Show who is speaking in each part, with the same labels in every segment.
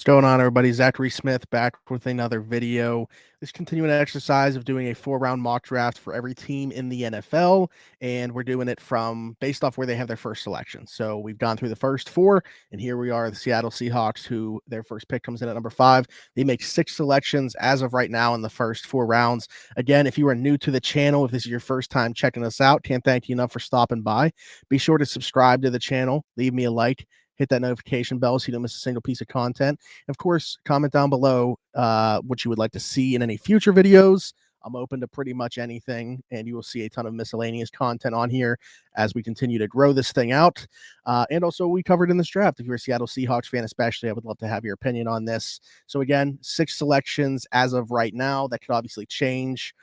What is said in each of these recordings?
Speaker 1: What's going on, everybody? Zachary Smith back with another video. This continuing exercise of doing a 4-round mock draft for every team in the NFL, and we're doing it from based off where they have their first selection. So we've gone through the first 4, and here we are, the Seattle Seahawks, who their first pick comes in at number 5. They make 6 selections as of right now in the first 4 rounds. Again, if you are new to the channel, if this is your first time checking us out, can't thank you enough for stopping by. Be sure to subscribe to the channel, leave me a like, hit that notification bell so you don't miss a single piece of content. Of course, comment down below what you would like to see in any future videos. I'm open to pretty much anything, and you will see a ton of miscellaneous content on here as we continue to grow this thing out. And also, we covered in this draft. If you're a Seattle Seahawks fan, especially, I would love to have your opinion on this. So again, 6 selections as of right now. That could obviously change.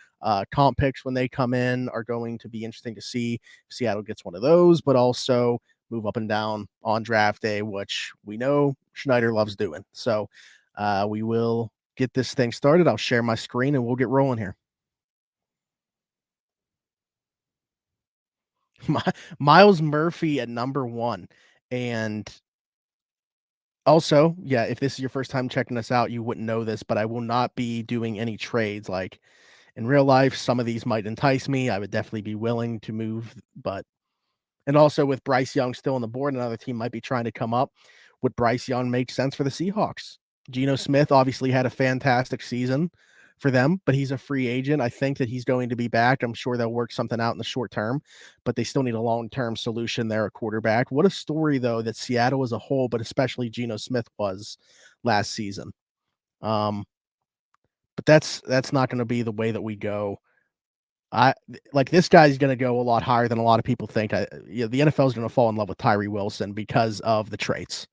Speaker 1: Comp picks when they come in are going to be interesting to see if Seattle gets one of those, but also move up and down on draft day, which we know Schneider loves doing. So we will get this thing started. I'll share my screen and we'll get rolling here. Miles Murphy at number 1. And also, yeah, if this is your first time checking us out, you wouldn't know this, but I will not be doing any trades. Like in real life, some of these might entice me. I would definitely be willing to move, but and also with Bryce Young still on the board, another team might be trying to come up. Would Bryce Young make sense for the Seahawks? Geno Smith obviously had a fantastic season for them, but he's a free agent. I think that he's going to be back. I'm sure they'll work something out in the short term, but they still need a long-term solution there at quarterback. What a story, though, that Seattle as a whole, but especially Geno Smith was last season. But that's not going to be the way that we go. I like this guy's going to go a lot higher than a lot of people think. The NFL is going to fall in love with Tyree Wilson because of the traits.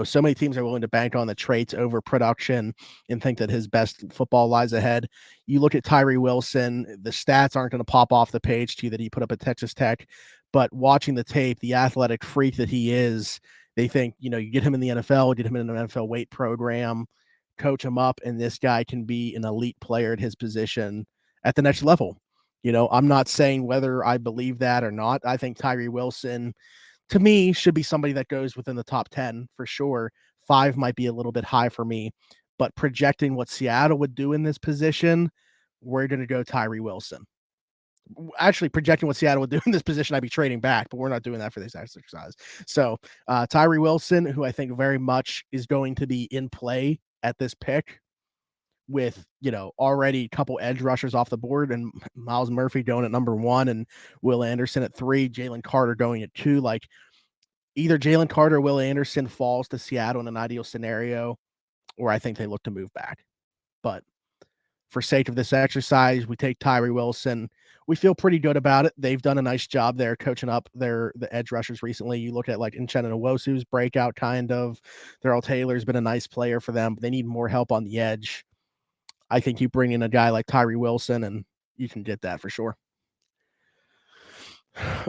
Speaker 1: So many teams are willing to bank on the traits over production and think that his best football lies ahead. You look at Tyree Wilson, the stats aren't going to pop off the page to you that he put up at Texas Tech, but watching the tape, the athletic freak that he is, they think, you get him in the NFL, get him in an NFL weight program, coach him up, and this guy can be an elite player at his position at the next level. I'm not saying whether I believe that or not. I think Tyree Wilson, to me, should be somebody that goes within the top 10 for sure. 5 might be a little bit high for me, but projecting what Seattle would do in this position, we're going to go Tyree Wilson. Actually, projecting what Seattle would do in this position, I'd be trading back, but we're not doing that for this exercise. So Tyree Wilson, who I think very much is going to be in play at this pick, with already a couple edge rushers off the board, and Miles Murphy going at number 1 and Will Anderson at 3, Jalen Carter going at 2. Like either Jalen Carter or Will Anderson falls to Seattle in an ideal scenario, or I think they look to move back. But for sake of this exercise, we take Tyree Wilson. We feel pretty good about it. They've done a nice job there coaching up the edge rushers recently. You look at like Uchenna Nwosu's breakout kind of. Darrell Taylor's been a nice player for them, but they need more help on the edge. I think you bring in a guy like Tyree Wilson and you can get that for sure.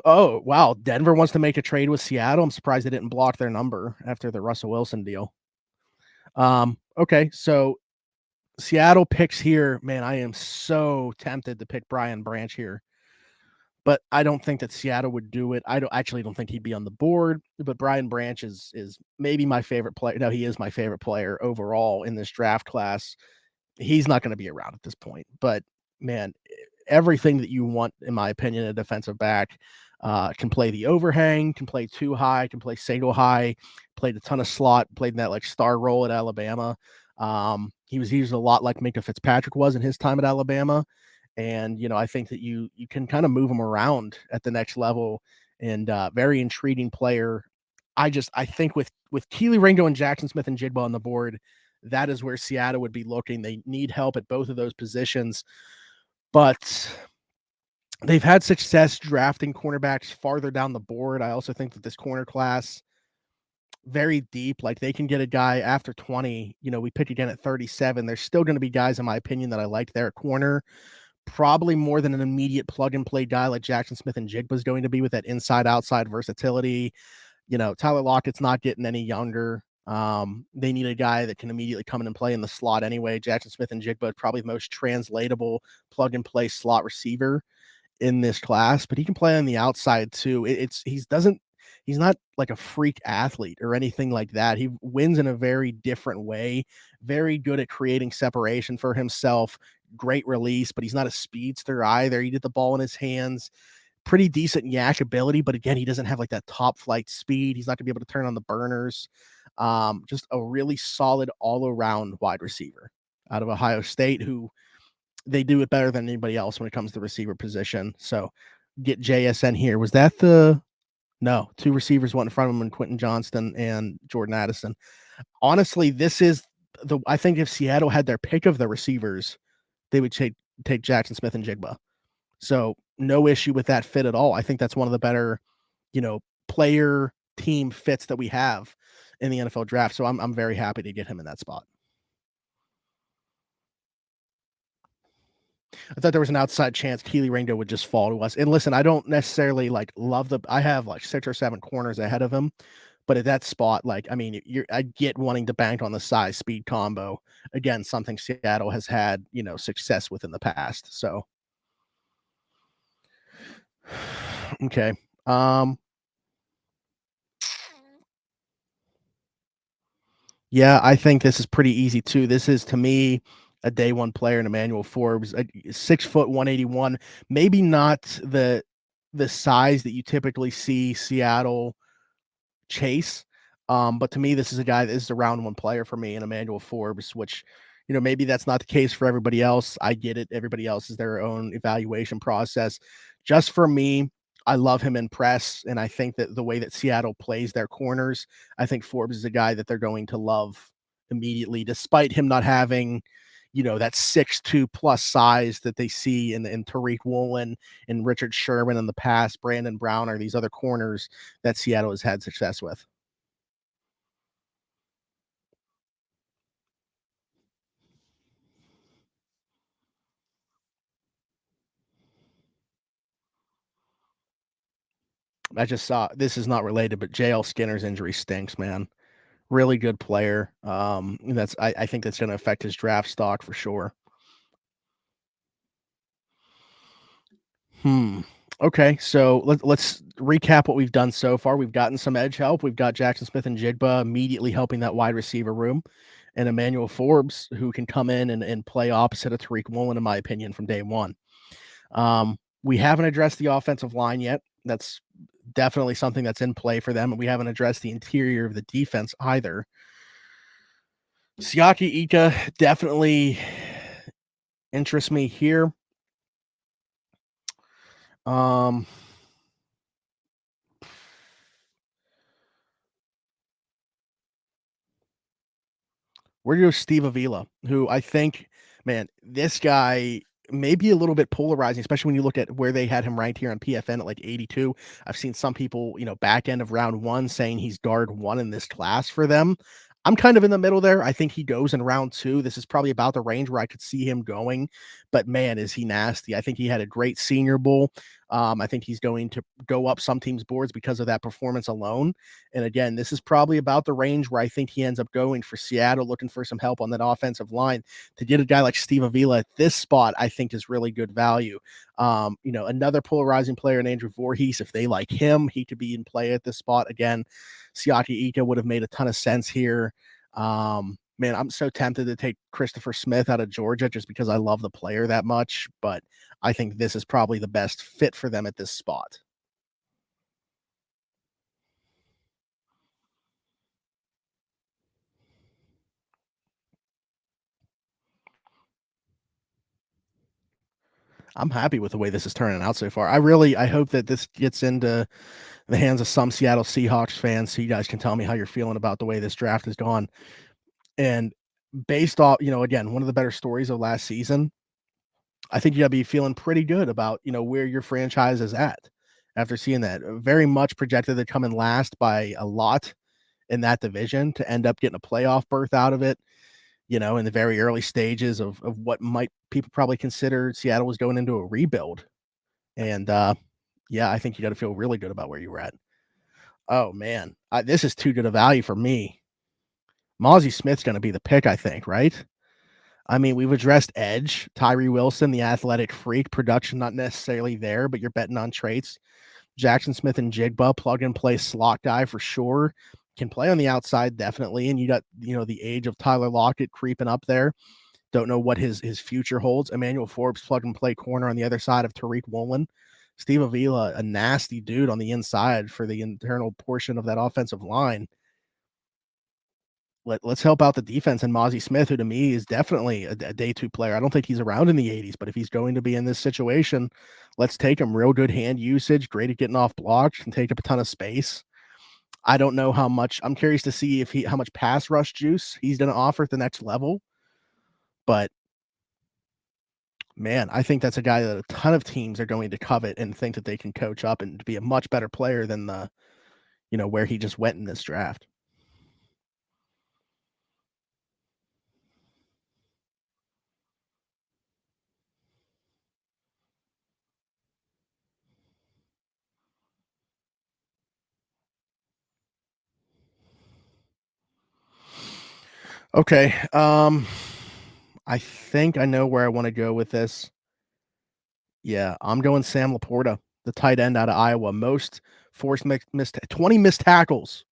Speaker 1: Oh, wow. Denver wants to make a trade with Seattle. I'm surprised they didn't block their number after the Russell Wilson deal. Okay, so Seattle picks here. Man, I am so tempted to pick Brian Branch here, but I don't think that Seattle would do it. I don't think he'd be on the board, but Brian Branch is maybe my favorite player. No, he is my favorite player overall in this draft class. He's not going to be around at this point, but man, everything that you want, in my opinion, a defensive back can play the overhang, can play too high, can play single high, played a ton of slot, played in that like star role at Alabama. He was used a lot like Minkah Fitzpatrick was in his time at Alabama. And, I think that you can kind of move him around at the next level, and very intriguing player. I think with Keely Ringo and Jackson Smith-Njigba on the board, that is where Seattle would be looking. They need help at both of those positions, but they've had success drafting cornerbacks farther down the board. I also think that this corner class, very deep, like they can get a guy after 20. We pick again at 37. There's still going to be guys, in my opinion, that I like there at corner, probably more than an immediate plug and play guy like Jackson Smith-Njigba is going to be with that inside outside versatility. Tyler Lockett's not getting any younger. They need a guy that can immediately come in and play in the slot anyway. Jackson Smith-Njigba is probably the most translatable plug and play slot receiver in this class, but he can play on the outside too. he's not like a freak athlete or anything like that. He wins in a very different way, very good at creating separation for himself, great release, but he's not a speedster either. He did the ball in his hands, pretty decent yak ability, but again, he doesn't have like that top flight speed. He's not gonna be able to turn on the burners. Just a really solid all around wide receiver out of Ohio State, who they do it better than anybody else when it comes to the receiver position. So get JSN here. Was that the no, two receivers went in front of him, and Quentin Johnston and Jordan Addison. Honestly, this is the I think if Seattle had their pick of the receivers, they would take Jackson Smith and Jigba. So no issue with that fit at all. I think that's one of the better, player team fits that we have in the NFL draft. So I'm very happy to get him in that spot. I thought there was an outside chance Keely Ringo would just fall to us. And listen, I don't necessarily like love I have like 6 or 7 corners ahead of him, but at that spot, like, I mean, I get wanting to bank on the size speed combo. Again, something Seattle has had, success with in the past. So, okay. Yeah, I think this is pretty easy too. This is to me a day one player in Emmanuel Forbes, 6 foot 181, maybe not the size that you typically see Seattle chase. But to me, this is a guy that is a round one player for me in Emmanuel Forbes, which, maybe that's not the case for everybody else. I get it. Everybody else is their own evaluation process. Just for me, I love him in press. And I think that the way that Seattle plays their corners, I think Forbes is a guy that they're going to love immediately, despite him not having, that 6'2" plus size that they see in Tariq Woolen and Richard Sherman in the past, Brandon Brown, or these other corners that Seattle has had success with. I just saw this is not related, but JL Skinner's injury stinks, man. Really good player. And I think that's going to affect his draft stock for sure. Hmm. Okay, so let's recap what we've done so far. We've gotten some edge help. We've got Jackson Smith and Jigba immediately helping that wide receiver room, and Emmanuel Forbes, who can come in and play opposite of Tariq Woolen, in my opinion, from day one. We haven't addressed the offensive line yet. That's definitely something that's in play for them, and we haven't addressed the interior of the defense either. Siaki Ika definitely interests me here. Um, We're going to go Steve Avila, who I think, man, this guy may be a little bit polarizing, especially when you look at where they had him ranked here on PFN at like 82. I've seen some people, back end of round one saying he's guard one in this class for them. I'm kind of in the middle there. I think he goes in round two. This is probably about the range where I could see him going, but man, is he nasty. I think he had a great Senior Bowl. I think he's going to go up some teams' boards because of that performance alone. And again, this is probably about the range where I think he ends up going for Seattle, looking for some help on that offensive line. To get a guy like Steve Avila at this spot, I think is really good value. Another polarizing player in Andrew Voorhees, if they like him, he could be in play at this spot. Again, Siaki Ika would have made a ton of sense here. Man, I'm so tempted to take Christopher Smith out of Georgia just because I love the player that much, but I think this is probably the best fit for them at this spot. I'm happy with the way this is turning out so far. I hope that this gets into the hands of some Seattle Seahawks fans so you guys can tell me how you're feeling about the way this draft has gone. And based off, again, one of the better stories of last season, I think you gotta be feeling pretty good about, where your franchise is at after seeing that. Very much projected to come in last by a lot in that division to end up getting a playoff berth out of it, in the very early stages of what might people probably consider Seattle was going into a rebuild. And yeah, I think you got to feel really good about where you were at. Oh man, this is too good a value for me. Mozzie Smith's going to be the pick, I think, right? I mean, we've addressed edge, Tyree Wilson, the athletic freak, production not necessarily there, but you're betting on traits. Jackson Smith-Njigba, plug and play slot guy for sure. Can play on the outside, definitely. And you got, the age of Tyler Lockett creeping up there. Don't know what his future holds. Emmanuel Forbes, plug and play corner on the other side of Tariq Woolen. Steve Avila, a nasty dude on the inside for the internal portion of that offensive line. Let's help out the defense and Mozzie Smith, who to me is definitely a day two player. I don't think he's around in the 80s, but if he's going to be in this situation, let's take him. Real good hand usage, great at getting off blocks, can take up a ton of space. I don't know how much. I'm curious to see how much pass rush juice he's going to offer at the next level. But man, I think that's a guy that a ton of teams are going to covet and think that they can coach up and be a much better player than where he just went in this draft. Okay. I think I know where I want to go with this. Yeah, I'm going Sam Laporta, the tight end out of Iowa. Most forced 20 missed tackles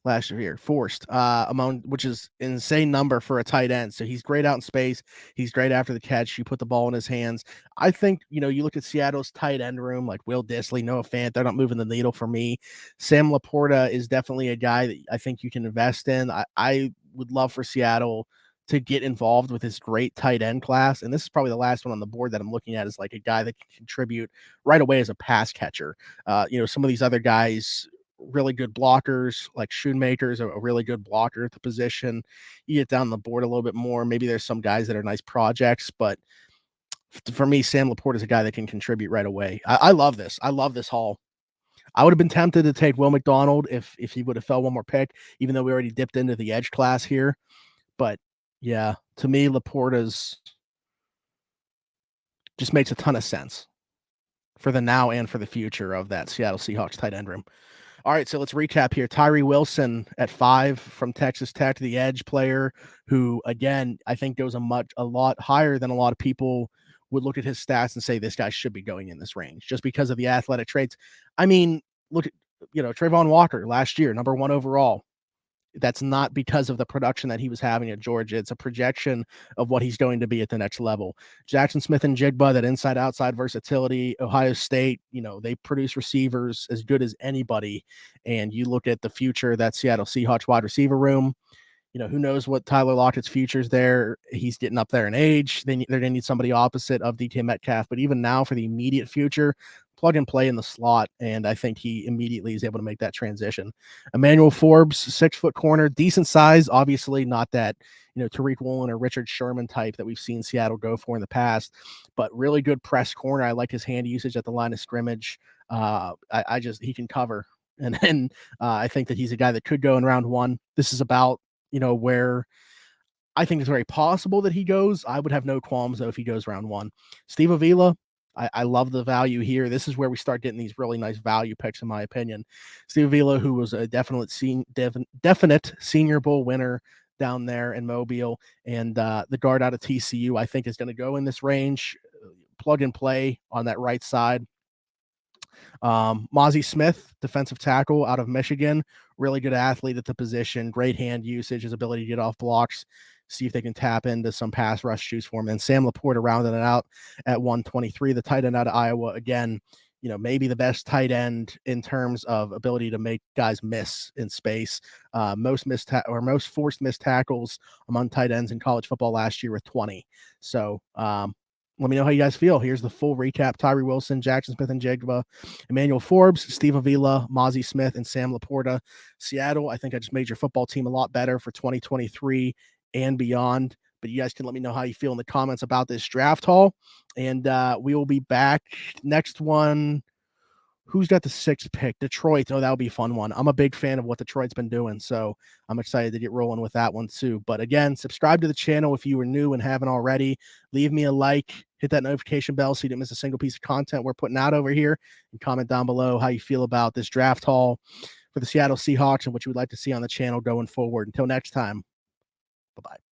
Speaker 1: last year, forced, among which is insane number for a tight end. So he's great out in space. He's great after the catch. You put the ball in his hands. I think, you look at Seattle's tight end room, like Will Dissly, Noah Fant, they're not moving the needle for me. Sam Laporta is definitely a guy that I think you can invest in. I would love for Seattle to get involved with this great tight end class. And this is probably the last one on the board that I'm looking at is like a guy that can contribute right away as a pass catcher. Some of these other guys, really good blockers, like Schoonmaker's a really good blocker at the position. You get down the board a little bit more. Maybe there's some guys that are nice projects, but for me, Sam Laporta is a guy that can contribute right away. I love this. I love this haul. I would have been tempted to take Will McDonald if he would have fell one more pick, even though we already dipped into the edge class here. But yeah, to me, Laporta's just makes a ton of sense for the now and for the future of that Seattle Seahawks tight end room. All right, so let's recap here. Tyree Wilson at 5 from Texas Tech, the edge player, who again I think goes a lot higher than a lot of people would look at his stats and say this guy should be going in this range just because of the athletic traits. I mean, look at Trayvon Walker last year, number 1 overall. That's not because of the production that he was having at Georgia. It's a projection of what he's going to be at the next level. Jackson Smith-Njigba, that inside-outside versatility. Ohio State, they produce receivers as good as anybody. And you look at the future, that Seattle Seahawks wide receiver room. Who knows what Tyler Lockett's future's there. He's getting up there in age. They're going to need somebody opposite of DK Metcalf. But even now for the immediate future, plug and play in the slot. And I think he immediately is able to make that transition. Emmanuel Forbes, 6-foot corner, decent size. Obviously not that, Tariq Woolen or Richard Sherman type that we've seen Seattle go for in the past, but really good press corner. I like his hand usage at the line of scrimmage. He can cover. And then I think that he's a guy that could go in round 1. This is about, where I think it's very possible that he goes. I would have no qualms, though, if he goes round 1. Steve Avila, I love the value here. This is where we start getting these really nice value picks, in my opinion. Steve Avila, who was a definite Senior Bowl winner down there in Mobile, and the guard out of TCU, I think is going to go in this range. Plug and play on that right side. Mozzie Smith, defensive tackle out of Michigan, really good athlete at the position, great hand usage, his ability to get off blocks, see if they can tap into some pass rush juice for him. And Sam Laporta rounding it out at 123, the tight end out of Iowa. Again, maybe the best tight end in terms of ability to make guys miss in space. Most forced missed tackles among tight ends in college football last year with 20. So, let me know how you guys feel. Here's the full recap. Tyree Wilson, Jackson Smith-Njigba, Emmanuel Forbes, Steve Avila, Mozzie Smith, and Sam Laporta. Seattle, I think I just made your football team a lot better for 2023 and beyond. But you guys can let me know how you feel in the comments about this draft haul. And we will be back next one. Who's got the 6th pick? Detroit. Oh, that'll be a fun one. I'm a big fan of what Detroit's been doing, so I'm excited to get rolling with that one too. But again, subscribe to the channel if you were new and haven't already. Leave me a like, hit that notification bell so you don't miss a single piece of content we're putting out over here, and comment down below how you feel about this draft haul for the Seattle Seahawks and what you would like to see on the channel going forward. Until next time, bye-bye.